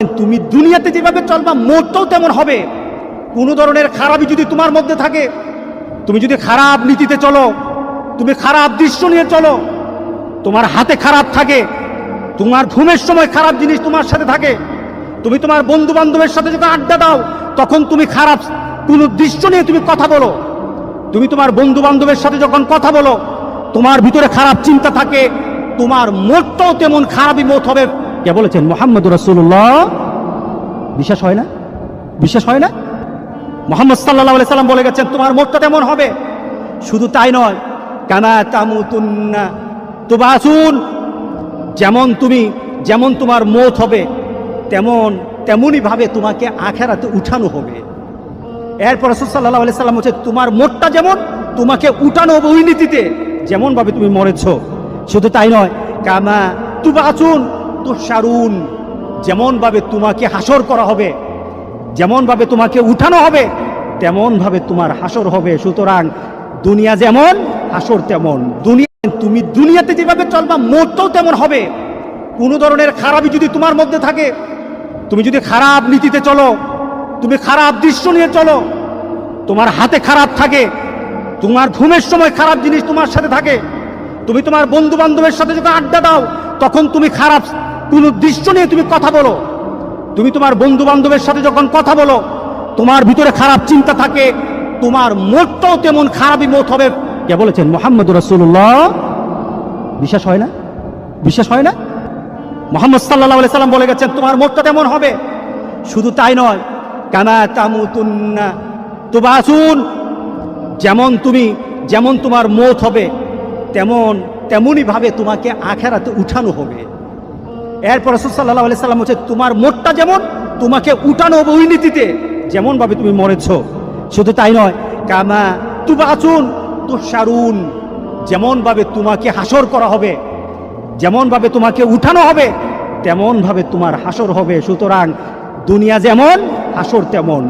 তুমি দুনিয়াতে যেভাবে চলবা মোটটাও তেমন হবে। কোনো ধরনের খারাপই যদি তোমার মধ্যে থাকে, তুমি যদি খারাপ নীতিতে চলো, তুমি খারাপ দৃশ্য নিয়ে চলো, তোমার হাতে খারাপ থাকে, তোমার ঘুমের সময় খারাপ জিনিস তোমার সাথে থাকে, তুমি তোমার বন্ধু বান্ধবের সাথে যখন আড্ডা দাও তখন তুমি খারাপ কোনো দৃশ্য নিয়ে তুমি কথা বলো, তুমি তোমার বন্ধু বান্ধবের সাথে যখন কথা বলো তোমার ভিতরে খারাপ চিন্তা থাকে, তোমার মোটটাও তেমন খারাপই মোট হবে। কে বলেছেন? মুহাম্মদুর রাসূলুল্লাহ। বিশ্বাস হয় না? বিশ্বাস হয় না? মুহাম্মদ সাল্লাল্লাহু আলাইহি সাল্লাম বলে গেছেন তোমার মোটটা তেমন হবে। শুধু তাই নয়, কামা তামুতুন্না তুবাসুন, যেমন তোমার মৌত হবে তেমনই ভাবে তোমাকে আখিরাতে উঠানো হবে। এরপর রাসূল সাল্লাল্লাহু আলাইহি সাল্লাম বলেছেন তোমার মোটটা যেমন তোমাকে উঠানো হবে ওই নীতিতে, যেমন ভাবে তুমি মরেছো। শুধু তাই নয়, কামা তুবাসুন তুশারুন, যেমন ভাবে তোমাকে হাসর করা হবে, যেমন ভাবে তোমাকে উঠানো হবে তেমন ভাবে তোমার হাসর হবে। সুতরাং দুনিয়া যেমন হাসর তেমন। তুমি দুনিয়াতে যেভাবে চলবা মোটটাও তেমন হবে। কোনো ধরনের খারাপই যদি তোমার মধ্যে থাকে, তুমি যদি খারাপ নীতিতে চলো, তুমি খারাপ দৃশ্য নিয়ে চলো, তোমার হাতে খারাপ থাকে, তোমার ঘুমের সময় খারাপ জিনিস তোমার সাথে থাকে, তুমি তোমার বন্ধু বান্ধবের সাথে যখন আড্ডা দাও তখন তুমি খারাপ কোনো দৃশ্য নিয়ে তুমি কথা বলো, তুমি তোমার বন্ধু বান্ধবের সাথে যখন কথা বলো তোমার ভিতরে খারাপ চিন্তা থাকে, তোমার মোটটাও তেমন খারাপই মোট হবে। কে বলেছেন? মুহাম্মদুর রাসূলুল্লাহ। বিশ্বাস হয় না? বিশ্বাস হয় না? মুহাম্মদ সাল্লাল্লাহু আলাইহি সাল্লাম বলে গেছেন তোমার মোটটা তেমন হবে। শুধু তাই নয়, কামা তামুতুন্না তুবাসুন, যেমন তোমার মৌত হবে তেমনই ভাবে তোমাকে আখিরাতে উঠানো হবে। এরপর রাসূল সাল্লাল্লাহু আলাইহি সাল্লাম বলেছেন তোমার মোটটা যেমন তোমাকে উঠানো হবে ওই নীতিতে, যেমন ভাবে তুমি মরেছো। শুধু তাই নয়, কামা তুবাসুন তুশারুন, যেমন ভাবে তোমাকে হাসর করা হবে, যেমন ভাবে তোমাকে উঠানো হবে তেমন ভাবে তোমার হাসর হবে। সুতরাং দুনিয়া যেমন হাসর তেমন।